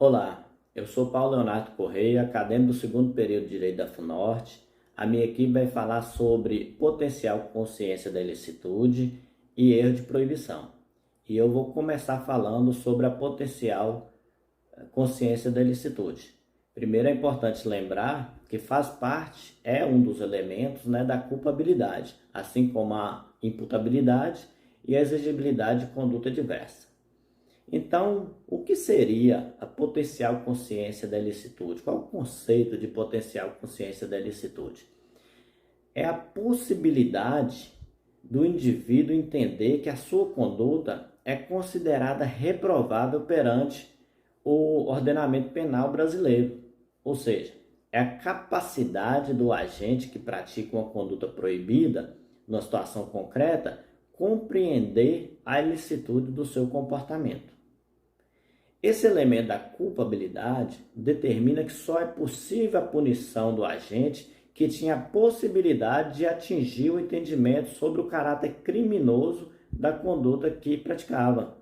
Olá, eu sou Paulo Leonardo Correia, acadêmico do segundo período de Direito da FUNORTE. A minha equipe vai falar sobre potencial consciência da ilicitude e erro de proibição. E eu vou começar falando sobre a potencial consciência da ilicitude. Primeiro é importante lembrar que faz parte, é um dos elementos, da culpabilidade, assim como a imputabilidade e a exigibilidade de conduta diversa. Então, o que seria a potencial consciência da ilicitude? Qual o conceito de potencial consciência da ilicitude? É a possibilidade do indivíduo entender que a sua conduta é considerada reprovável perante o ordenamento penal brasileiro. Ou seja, é a capacidade do agente que pratica uma conduta proibida, numa situação concreta, compreender a ilicitude do seu comportamento. Esse elemento da culpabilidade determina que só é possível a punição do agente que tinha a possibilidade de atingir o entendimento sobre o caráter criminoso da conduta que praticava.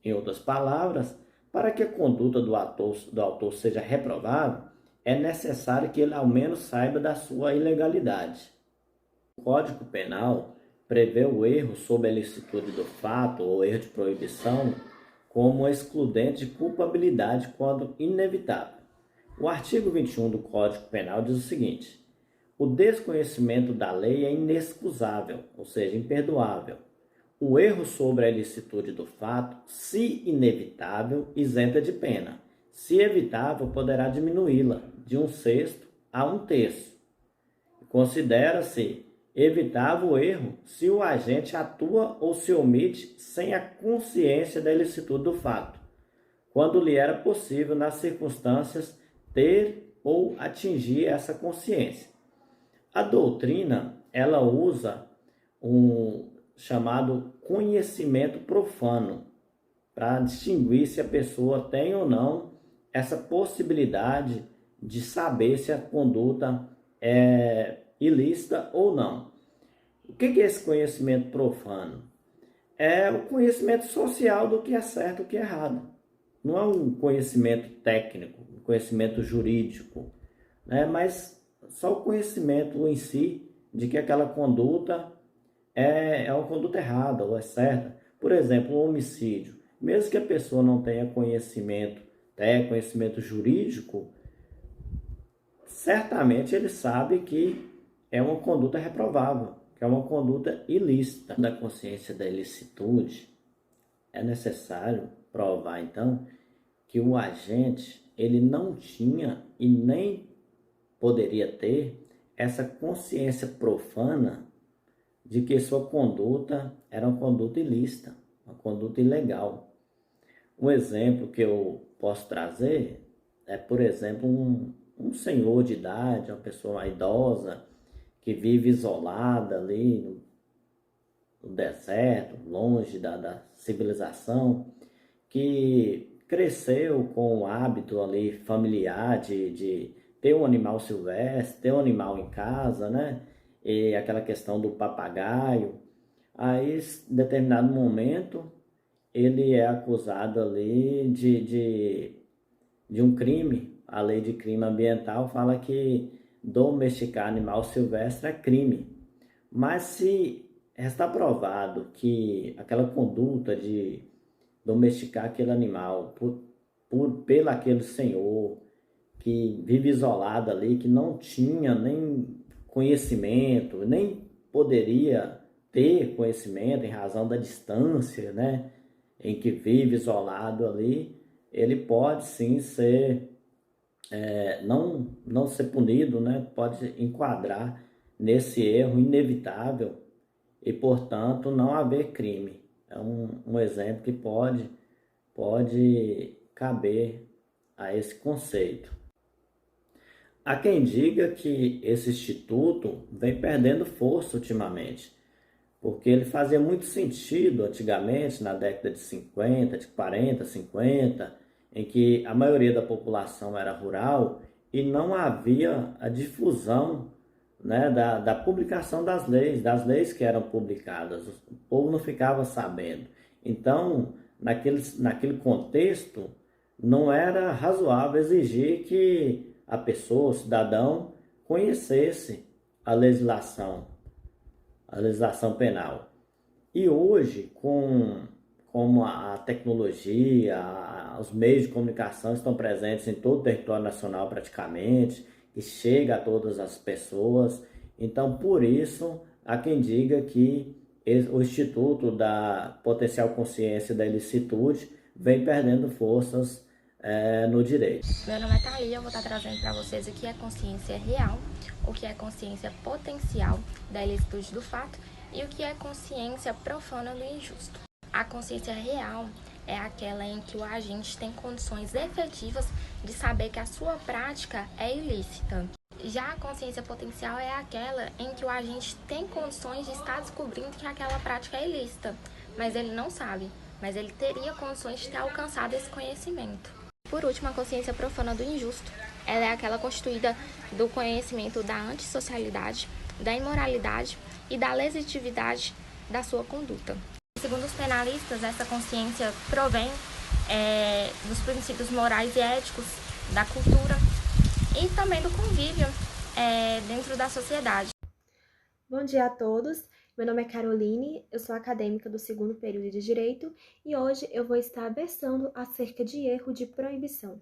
Em outras palavras, para que a conduta do autor seja reprovável, é necessário que ele ao menos saiba da sua ilegalidade. O Código Penal prevê o erro sob a ilicitude do fato ou erro de proibição como excludente de culpabilidade quando inevitável. O artigo 21 do Código Penal diz o seguinte: o desconhecimento da lei é inexcusável, ou seja, imperdoável. O erro sobre a ilicitude do fato, se inevitável, isenta de pena. Se evitável, poderá diminuí-la de 1/6 a 1/3. Considera-se evitável o erro se o agente atua ou se omite sem a consciência da ilicitude do fato, quando lhe era possível, nas circunstâncias, ter ou atingir essa consciência. A doutrina, ela usa um chamado conhecimento profano para distinguir se a pessoa tem ou não essa possibilidade de saber se a conduta é ilícita ou não. O que é esse conhecimento profano? É o conhecimento social do que é certo e o que é errado. Não é um conhecimento técnico, um conhecimento jurídico, mas só o conhecimento em si de que aquela conduta é uma conduta errada ou é certa. Por exemplo, um homicídio. Mesmo que a pessoa não tenha conhecimento jurídico, certamente ele sabe que é uma conduta reprovável, que é uma conduta ilícita. Da consciência da ilicitude, é necessário provar, então, que o agente ele não tinha e nem poderia ter essa consciência profana de que sua conduta era uma conduta ilícita, uma conduta ilegal. Um exemplo que eu posso trazer é, por exemplo, um senhor de idade, uma pessoa idosa, que vive isolada ali no deserto, longe da civilização, que cresceu com o hábito ali familiar de ter um animal silvestre, ter um animal em casa, E aquela questão do papagaio. Aí, em determinado momento, ele é acusado ali de um crime. A lei de crime ambiental fala que domesticar animal silvestre é crime. Mas se está provado que aquela conduta de domesticar aquele animal pelo aquele senhor que vive isolado ali, que não tinha nem conhecimento, nem poderia ter conhecimento em razão da distância, em que vive isolado ali, ele pode sim ser não ser punido, pode enquadrar nesse erro inevitável e, portanto, não haver crime. É um exemplo que pode caber a esse conceito. Há quem diga que esse instituto vem perdendo força ultimamente, porque ele fazia muito sentido antigamente, na década de 50, de 40, 50, em que a maioria da população era rural e não havia a difusão da publicação das leis que eram publicadas. O povo não ficava sabendo. Então, naquele contexto, não era razoável exigir que a pessoa, o cidadão, conhecesse a legislação, a legislação penal. E hoje, como a tecnologia, os meios de comunicação estão presentes em todo o território nacional praticamente, e chega a todas as pessoas, então por isso há quem diga que o Instituto da Potencial Consciência da Ilicitude vem perdendo forças no direito. Meu nome é Thalia, eu vou estar trazendo para vocês o que é consciência real, o que é consciência potencial da ilicitude do fato e o que é consciência profana do injusto. A consciência real é aquela em que o agente tem condições efetivas de saber que a sua prática é ilícita. Já a consciência potencial é aquela em que o agente tem condições de estar descobrindo que aquela prática é ilícita, mas ele não sabe, mas ele teria condições de ter alcançado esse conhecimento. Por último, a consciência profana do injusto. Ela é aquela constituída do conhecimento da antissocialidade, da imoralidade e da lesitividade da sua conduta. Segundo os penalistas, essa consciência provém dos princípios morais e éticos, da cultura e também do convívio dentro da sociedade. Bom dia a todos, meu nome é Caroline, eu sou acadêmica do segundo período de Direito e hoje eu vou estar versando acerca de erro de proibição.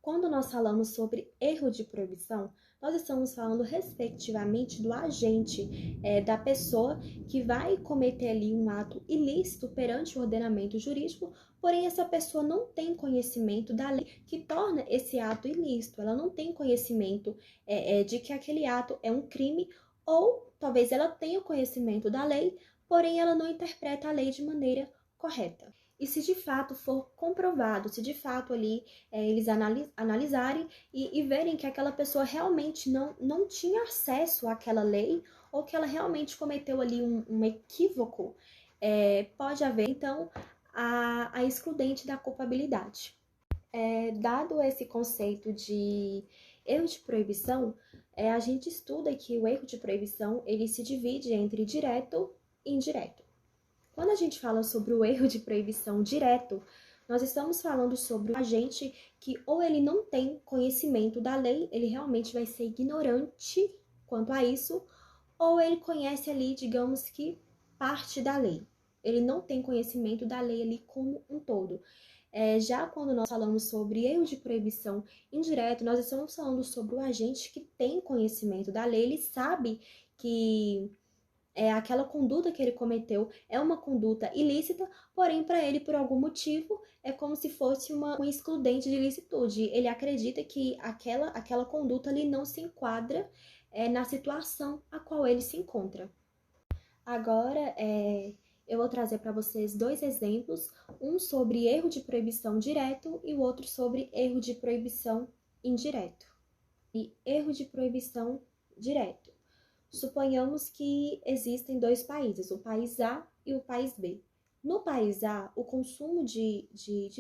Quando nós falamos sobre erro de proibição, nós estamos falando respectivamente do agente, da pessoa que vai cometer ali um ato ilícito perante o ordenamento jurídico, porém essa pessoa não tem conhecimento da lei que torna esse ato ilícito, ela não tem conhecimento de que aquele ato é um crime, ou talvez ela tenha conhecimento da lei, porém ela não interpreta a lei de maneira correta. E se de fato for comprovado, se de fato ali eles analisarem e verem que aquela pessoa realmente não tinha acesso àquela lei, ou que ela realmente cometeu ali um equívoco, pode haver então a excludente da culpabilidade. Dado esse conceito de erro de proibição, a gente estuda que o erro de proibição ele se divide entre direto e indireto. Quando a gente fala sobre o erro de proibição direto, nós estamos falando sobre o agente que ou ele não tem conhecimento da lei, ele realmente vai ser ignorante quanto a isso, ou ele conhece ali, digamos que, parte da lei. Ele não tem conhecimento da lei ali como um todo. Já quando nós falamos sobre erro de proibição indireto, nós estamos falando sobre o agente que tem conhecimento da lei, ele sabe que aquela conduta que ele cometeu é uma conduta ilícita, porém para ele, por algum motivo, é como se fosse uma excludente de ilicitude. Ele acredita que aquela conduta ali não se enquadra na situação a qual ele se encontra. Agora, eu vou trazer para vocês dois exemplos, um sobre erro de proibição direto e o outro sobre erro de proibição indireto. E erro de proibição direto. Suponhamos que existem dois países, o país A e o país B. No país A, o consumo de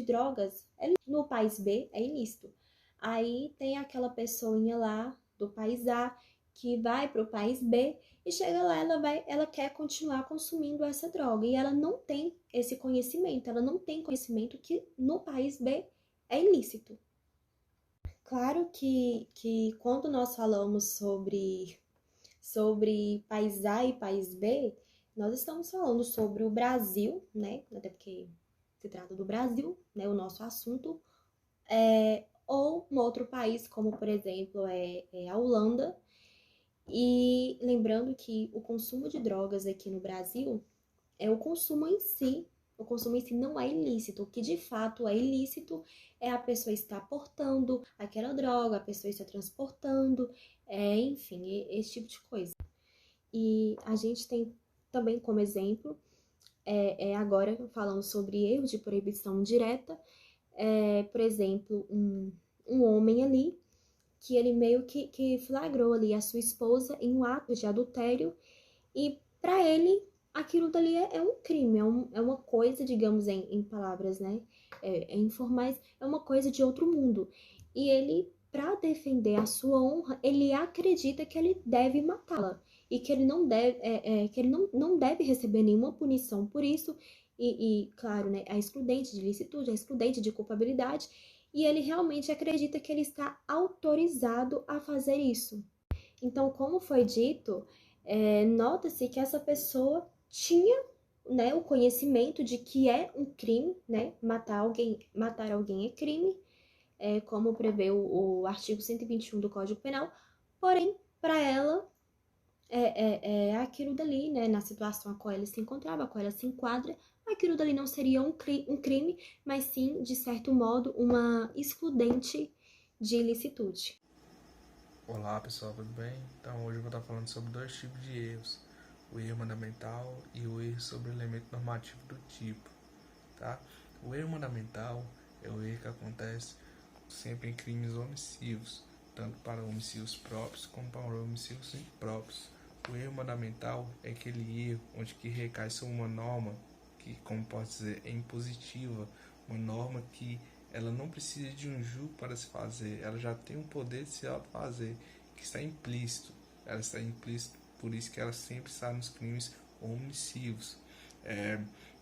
drogas no país B é ilícito. Aí tem aquela pessoinha lá do país A que vai para o país B e chega lá, ela quer continuar consumindo essa droga e ela não tem esse conhecimento, ela não tem conhecimento que no país B é ilícito. Claro que quando nós falamos sobre país A e país B, nós estamos falando sobre o Brasil, né? Até porque se trata do Brasil, né? O nosso assunto. Ou um outro país, como por exemplo a Holanda. E lembrando que o consumo de drogas aqui no Brasil o consumo em si. O consumo em si não é ilícito. O que de fato é ilícito é a pessoa estar portando aquela droga, a pessoa estar transportando, enfim, esse tipo de coisa. E a gente tem também como exemplo, agora falando sobre erro de proibição direta, por exemplo, um homem ali, que ele meio que flagrou ali a sua esposa em um ato de adultério, e para ele aquilo dali é um crime, é uma coisa, digamos em palavras, né, informais, é uma coisa de outro mundo. E ele, para defender a sua honra, ele acredita que ele deve matá-la e que ele não deve, que ele não deve receber nenhuma punição por isso, claro, né, a excludente de ilicitude, a excludente de culpabilidade, e ele realmente acredita que ele está autorizado a fazer isso. Então, como foi dito, nota-se que essa pessoa tinha, né, o conhecimento de que é um crime, né, matar alguém é crime, como prevê o artigo 121 do Código Penal, porém, para ela, aquilo dali, né, na situação a qual ela se encontrava, a qual ela se enquadra, aquilo dali não seria um crime, mas sim, de certo modo, uma excludente de ilicitude. Olá pessoal, tudo bem? Então hoje eu vou estar falando sobre dois tipos de erros, o erro mandamental e o erro sobre o elemento normativo do tipo, tá? O erro mandamental é o erro que acontece sempre em crimes omissivos, tanto para homicídios próprios como para homicídios impróprios. O erro mandamental é aquele erro onde que recai sobre uma norma que, como posso dizer, é impositiva, uma norma que ela não precisa de um julgo para se fazer, ela já tem o poder de se autofazer, que está implícito. Ela está implícito, por isso que ela sempre está nos crimes omissivos.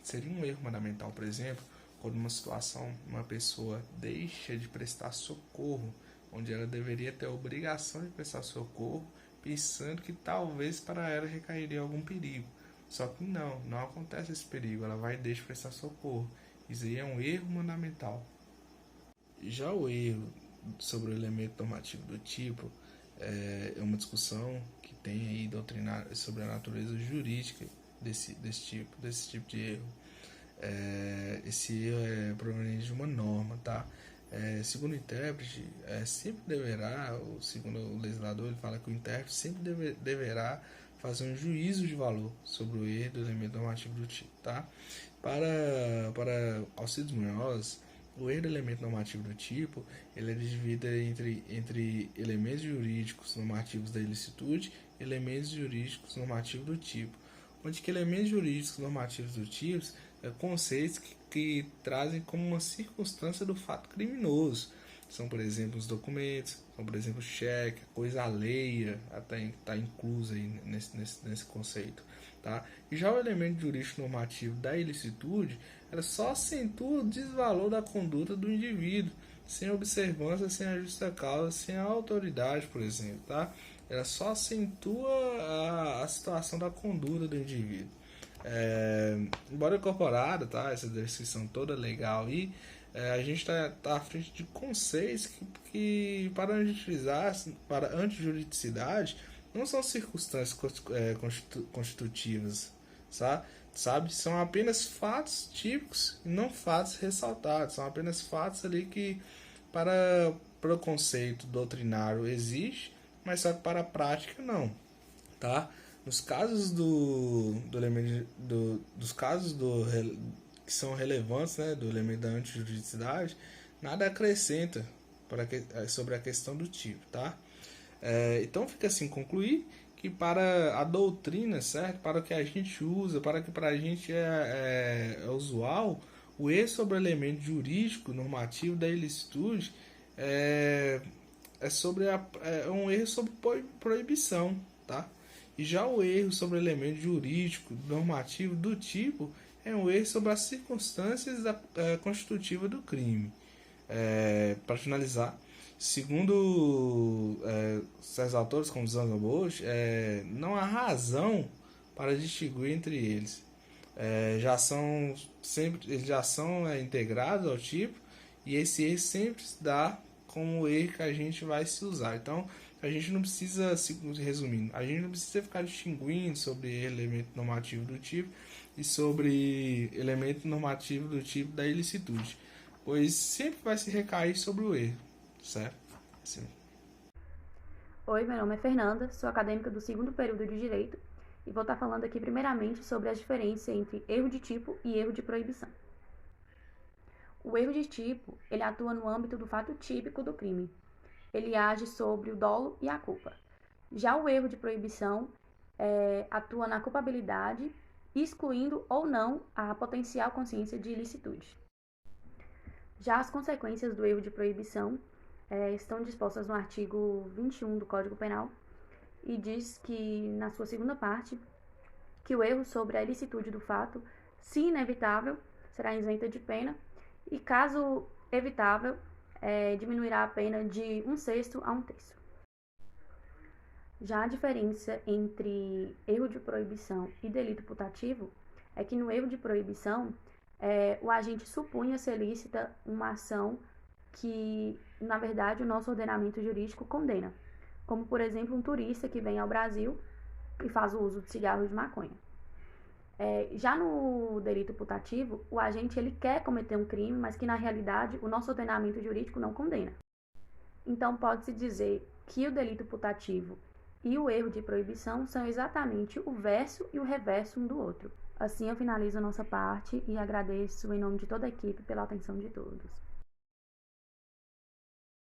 Seria um erro mandamental, por exemplo, quando uma situação, uma pessoa deixa de prestar socorro, onde ela deveria ter a obrigação de prestar socorro, pensando que talvez para ela recairia algum perigo. Só que não acontece esse perigo, ela vai deixar de prestar socorro. Isso aí é um erro mandamental. Já o erro sobre o elemento normativo do tipo é uma discussão que tem aí doutrinária sobre a natureza jurídica desse tipo de erro. Esse erro é proveniente de uma norma, tá? Segundo o intérprete, sempre deverá, ou segundo o legislador, ele fala que o intérprete sempre deverá fazer um juízo de valor sobre o erro do elemento normativo do tipo, tá? Para Alcides Munhoz, o erro do elemento normativo do tipo, ele é dividido entre elementos jurídicos normativos da ilicitude e elementos jurídicos normativos do tipo. Onde que elementos jurídicos normativos do tipo conceitos que trazem como uma circunstância do fato criminoso. São, por exemplo, os documentos, são, por exemplo, o cheque, coisa alheia, até está inclusa aí nesse conceito. Tá? E já o elemento jurídico normativo da ilicitude, ela só acentua o desvalor da conduta do indivíduo, sem observância, sem a justa causa, sem a autoridade, por exemplo. Tá? Ela só acentua a situação da conduta do indivíduo. Embora incorporada, tá, essa descrição toda legal aí, a gente tá à frente de conceitos que para antijuridicidade não são circunstâncias constitutivas, sabe? São apenas fatos típicos e não fatos ressaltados, são apenas fatos ali que para o conceito doutrinário existe, mas só que para a prática não, tá? Nos casos dos casos que são relevantes, né, do elemento da antijuridicidade, nada acrescenta sobre a questão do tipo, tá? Então fica assim, concluir que para a doutrina, certo? Para o que a gente usa, para que para a gente é usual, o erro sobre o elemento jurídico normativo da ilicitude é um erro sobre proibição, tá? E já o erro sobre o elemento jurídico normativo do tipo é um erro sobre as circunstâncias constitutivas do crime. Para finalizar, segundo certos autores, como Zanga Bosch, não há razão para distinguir entre eles. Eles já são integrados ao tipo, e esse erro sempre se dá como o erro que a gente vai se usar. Então, a gente não precisa, resumindo, a gente não precisa ficar distinguindo sobre elemento normativo do tipo e sobre elemento normativo do tipo da ilicitude, pois sempre vai se recair sobre o erro, certo? Sim. Oi, meu nome é Fernanda, sou acadêmica do segundo período de Direito e vou estar falando aqui primeiramente sobre a diferença entre erro de tipo e erro de proibição. O erro de tipo, ele atua no âmbito do fato típico do crime. Ele age sobre o dolo e a culpa. Já o erro de proibição atua na culpabilidade, excluindo ou não a potencial consciência de ilicitude. Já as consequências do erro de proibição estão dispostas no artigo 21 do Código Penal e diz que, na sua segunda parte, que o erro sobre a ilicitude do fato Se inevitável, será isenta de pena e, caso evitável, diminuirá a pena de 1/6 a 1/3. Já a diferença entre erro de proibição e delito putativo é que no erro de proibição, o agente supunha ser lícita uma ação que, na verdade, o nosso ordenamento jurídico condena, como, por exemplo, um turista que vem ao Brasil e faz o uso de cigarro de maconha. Já no delito putativo, o agente ele quer cometer um crime, mas que, na realidade, o nosso ordenamento jurídico não condena. Então, pode-se dizer que o delito putativo e o erro de proibição são exatamente o verso e o reverso um do outro. Assim, eu finalizo a nossa parte e agradeço em nome de toda a equipe pela atenção de todos.